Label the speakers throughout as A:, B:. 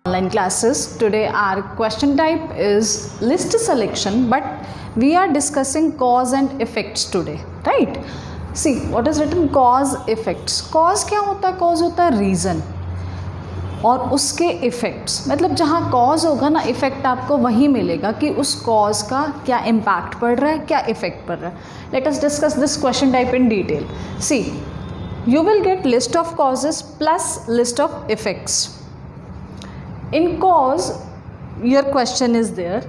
A: Online classes. Today our question type is list selection, but we are discussing cause and effects today, right? See what is written, cause effects. Cause क्या होता है? cause होता है reason और उसके effects, मतलब जहाँ cause होगा ना इफ़ेक्ट आपको वही मिलेगा कि उस कॉज का क्या इम्पैक्ट पड़ रहा है, क्या इफ़ेक्ट पड़ रहा है. Let us discuss this question type in detail. See, you will get list of causes plus list of effects. In cause your question is there.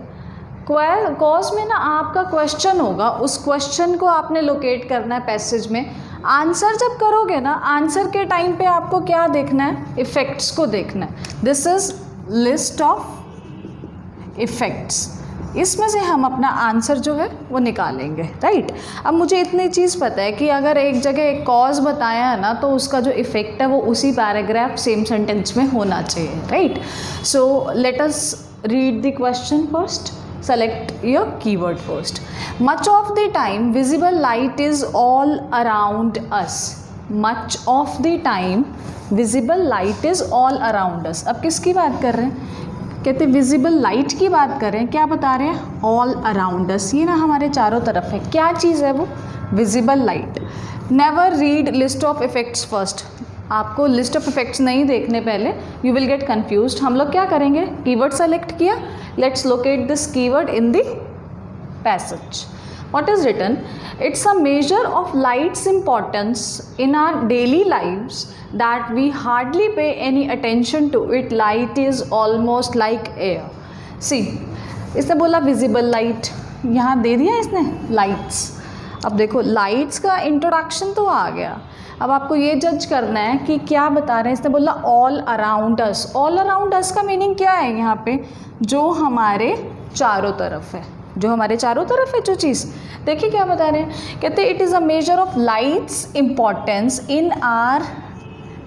A: cause में ना आपका क्वेश्चन होगा, उस क्वेश्चन को आपने लोकेट करना है पैसेज में. आंसर जब करोगे ना, आंसर के टाइम पे आपको क्या देखना है, इफ़ेक्ट्स को देखना है. This is list of effects. इसमें से हम अपना आंसर जो है वो निकालेंगे, राइट. अब मुझे इतनी चीज़ पता है कि अगर एक जगह एक कॉज बताया है ना, तो उसका जो इफ़ेक्ट है वो उसी पैराग्राफ सेम सेंटेंस में होना चाहिए, right. So let us read the question first. Select your keyword first. Much of the time visible light is all around us. Much of the time visible light is all around us. अब किसकी बात कर रहे हैं? कहते visible light की बात कर रहे हैं. क्या बता रहे हैं? All around us. ये ना हमारे चारों तरफ है. क्या चीज़ है वो? Visible light. Never read list of effects first. आपको लिस्ट ऑफ इफेक्ट्स नहीं देखने पहले, यू विल गेट कन्फ्यूज्ड. हम लोग क्या करेंगे, कीवर्ड सेलेक्ट किया, let's locate this keyword in the passage. What is written? It's a measure of light's importance in our daily lives that we hardly pay any attention to it. Light is almost like air. See, इसने बोला visible light, यहाँ दे दिया इसने lights. अब देखो lights का introduction तो आ गया. अब आपको ये जज करना है कि क्या बता रहे हैं. इसने बोला all around us. All around us का मीनिंग क्या है यहाँ पे? जो हमारे चारों तरफ है, जो हमारे चारों तरफ है जो चीज़. देखिए क्या बता रहे हैं. कहते हैं it is a measure of light's importance in are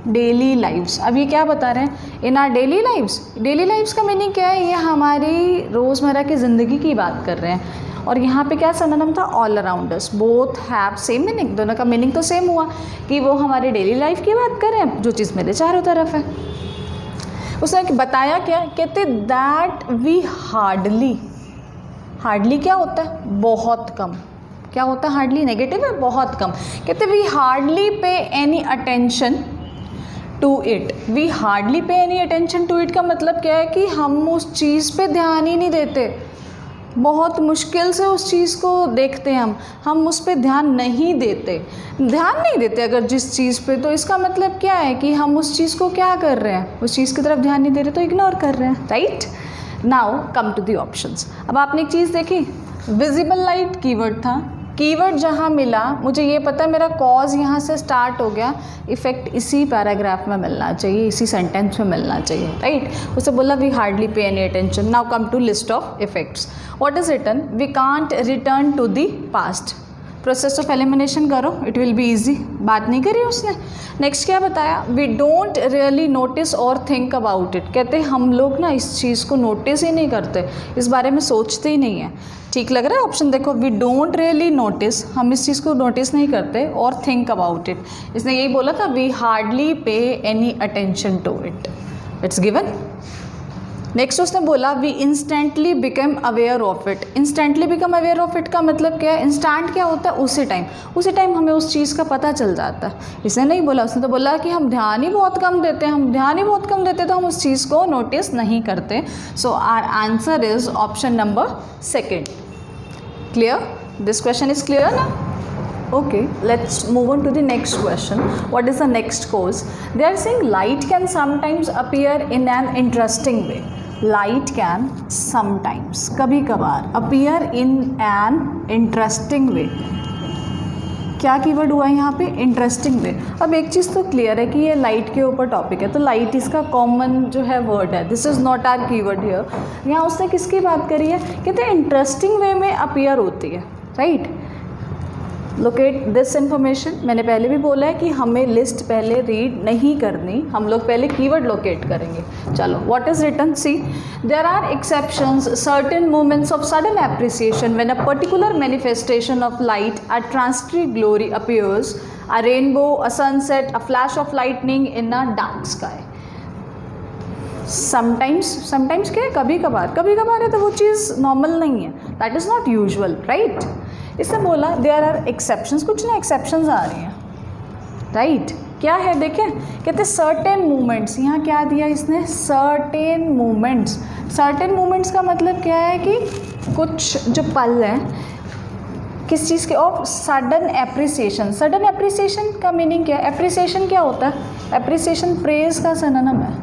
A: daily lives. अब ये क्या बता रहे हैं? इन are daily lives. Daily lives का मीनिंग क्या है? ये हमारी रोज़मर्रा की ज़िंदगी की बात कर रहे हैं. और यहाँ पे क्या सिनोनिम था? All around us. Both have same meaning. दोनों का मीनिंग तो सेम हुआ कि वो हमारे डेली लाइफ की बात कर रहे हैं, जो चीज़ मेरे चारों तरफ है. उसने बताया क्या? कहते दैट वी हार्डली. हार्डली क्या होता है? बहुत कम. क्या होता है हार्डली? नेगेटिव है, बहुत कम. कहते we hardly pay any attention to it. We hardly pay any attention to it का मतलब क्या है कि हम उस चीज़ पे ध्यान ही नहीं देते. बहुत मुश्किल से उस चीज़ को देखते हैं हम उस पर ध्यान नहीं देते. ध्यान नहीं देते अगर जिस चीज़ पे, तो इसका मतलब क्या है कि हम उस चीज़ को क्या कर रहे हैं, उस चीज़ की तरफ ध्यान नहीं दे रहे, तो इग्नोर कर रहे हैं, right. Now come to the options. अब आपने एक चीज़ देखी, विजिबल लाइट कीवर्ड था. कीवर्ड जहाँ मिला, मुझे ये पता है मेरा कॉज यहाँ से स्टार्ट हो गया, इफेक्ट इसी पैराग्राफ में मिलना चाहिए, इसी सेंटेंस में मिलना चाहिए, राइट. उसे बोला we hardly pay any attention. Now come to list of effects. What is written? We can't return to the past. Process of elimination करो, इट विल बी ईजी. बात नहीं करी उसने. नेक्स्ट क्या बताया? वी डोंट रियली नोटिस और think about it. कहते हम लोग ना इस चीज़ को नोटिस ही नहीं करते, इस बारे में सोचते ही नहीं है. ठीक लग रहा है ऑप्शन? देखो, वी डोंट रियली नोटिस, हम इस चीज़ को नोटिस नहीं करते, और थिंक अबाउट इट. इसने यही बोला था, we hardly pay any attention to it. It's given. Next उसने बोला we instantly become aware of it. Instantly become aware of it का मतलब क्या है? इंस्टेंट क्या होता है? उसी टाइम हमें उस चीज़ का पता चल जाता है. इसने नहीं बोला, उसने तो बोला कि हम ध्यान ही बहुत कम देते हैं, तो हम उस चीज़ को नोटिस नहीं करते. So our answer is option number second. Clear? This question is clear ना? Okay, let's move on to the next question. What is the next cause? They are saying light can sometimes appear in an interesting way. Light can sometimes, कभी कभार, appear in an interesting way. क्या keyword हुआ है यहाँ पे? Interesting way. अब एक चीज़ तो क्लियर है कि ये लाइट के ऊपर टॉपिक है, तो लाइट इसका कॉमन जो है वर्ड है. This is not our keyword here. यहाँ उसने किसकी बात करी है? कहते हैं इंटरेस्टिंग वे में अपीयर होती है, राइट. Locate this information. मैंने पहले भी बोला है कि हमें लिस्ट पहले रीड नहीं करनी, हम लोग पहले कीवर्ड लोकेट करेंगे. चलो, what is written? See, there are exceptions, certain moments of sudden appreciation when a particular manifestation of light at transitory glory appears, a rainbow, a sunset, a flash of lightning in a dark sky. Sometimes क्या है, कभी कभार है, तो वो चीज़ normal नहीं है, that is not usual, right. इससे बोला देयर आर एक्सेप्शंस, कुछ ना एक्सेप्शंस आ रही हैं, राइट। क्या है देखें, कहते सर्टेन मूवमेंट्स, यहाँ क्या दिया इसने, सर्टेन मूवमेंट्स का मतलब क्या है कि कुछ जो पल हैं किस चीज़ के, और सडन एप्रिसिएशन का मीनिंग क्या है, एप्रिसिएशन क्या होता है, एप्रिसिएशन प्रेज का सिनोनिम है।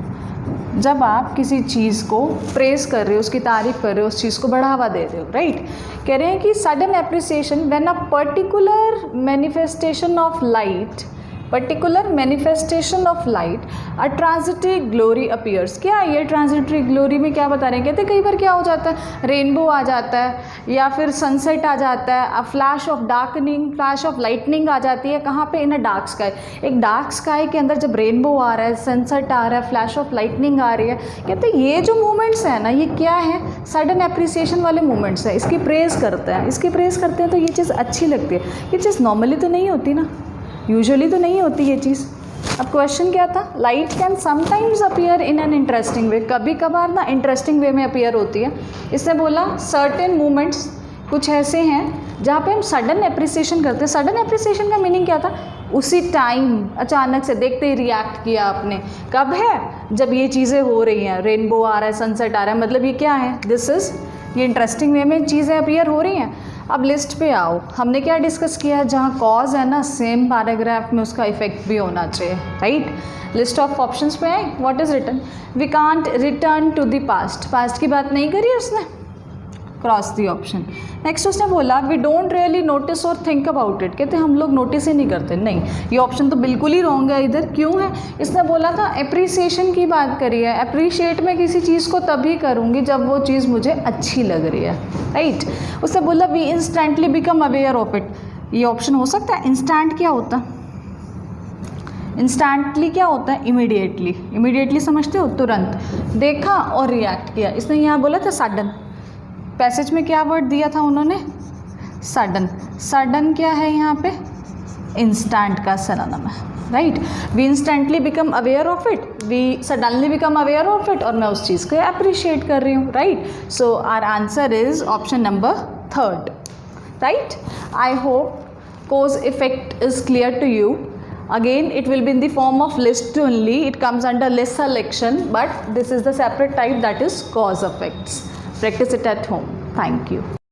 A: जब आप किसी चीज़ को प्रेज कर रहे हो, उसकी तारीफ कर रहे हो, उस चीज़ को बढ़ावा दे रहे हो, राइट। कह रहे हैं कि sudden appreciation when a particular manifestation of light, a transitory glory appears. क्या है ये ट्रांजिटरी ग्लोरी में क्या बता रहे हैं, कहते कई बार क्या हो जाता है, रेनबो आ जाता है या फिर सनसेट आ जाता है, a flash of darkening, flash of lightning आ जाती है, कहाँ पे, इन अ डार्क स्काई। एक डार्क स्काई के अंदर जब रेनबो आ रहा है, सनसेट आ रहा है, फ्लैश ऑफ लाइटनिंग आ रही है, कहते ये जो मूवमेंट्स हैं ना, ये क्या है, सडन एप्रिसिएशन वाले मूवमेंट्स हैं। इसकी प्रेज़ करते हैं तो ये चीज़ अच्छी लगती है। ये चीज़ नॉर्मली तो नहीं होती ना, यूजुअली तो नहीं होती ये चीज़। अब क्वेश्चन क्या था, light can sometimes appear in an interesting way, कभी कभार ना इंटरेस्टिंग वे में अपीयर होती है। इसने बोला सर्टेन मूवमेंट्स कुछ ऐसे हैं जहाँ पे हम सडन एप्रिसिएशन करते हैं। सडन एप्रिसिएशन का मीनिंग क्या था, उसी टाइम अचानक से देखते ही रिएक्ट किया आपने। कब है, जब ये चीज़ें हो रही हैं, रेनबो आ रहा है, सनसेट आ रहा है, मतलब ये क्या है, ये इंटरेस्टिंग वे में चीज़ें अपीयर हो रही हैं। अब लिस्ट पे आओ, हमने क्या डिस्कस किया है, जहाँ कॉज है ना, सेम पैराग्राफ में उसका इफेक्ट भी होना चाहिए, राइट। लिस्ट ऑफ ऑप्शंस पे आए, what is written, we can't return to the past की बात नहीं करी उसने, क्रॉस द ऑप्शन। नेक्स्ट उसने बोला वी डोंट रियली नोटिस और थिंक अबाउट इट, कहते हम लोग नोटिस ही नहीं करते, नहीं, ये ऑप्शन तो बिल्कुल ही रॉन्ग है इधर। क्यों है, इसने बोला था एप्रिसिएशन की बात करी है, अप्रिशिएट मैं किसी चीज़ को तभी करूँगी जब वो चीज़ मुझे अच्छी लग रही है, राइट। उसने बोला we instantly become aware of it, ये ऑप्शन हो सकता है। इंस्टेंट क्या होता है, इंस्टेंटली क्या होता है, इमीडिएटली समझते हो, तुरंत देखा और रिएक्ट किया। इसने यहाँ बोला था सडन, पैसेज में क्या वर्ड दिया था उन्होंने, सडन क्या है यहाँ पे, इंस्टेंट का सिनोनिम है, right. We instantly become aware of it, we suddenly become aware of it, और मैं उस चीज़ को अप्रिशिएट कर रही हूँ, right. So our answer is option number 3, right. I hope cause effect is clear to you. Again, it will be in the form of list only, it comes under list selection, but this is the separate type, that is cause effects. Practice it at home. Thank you.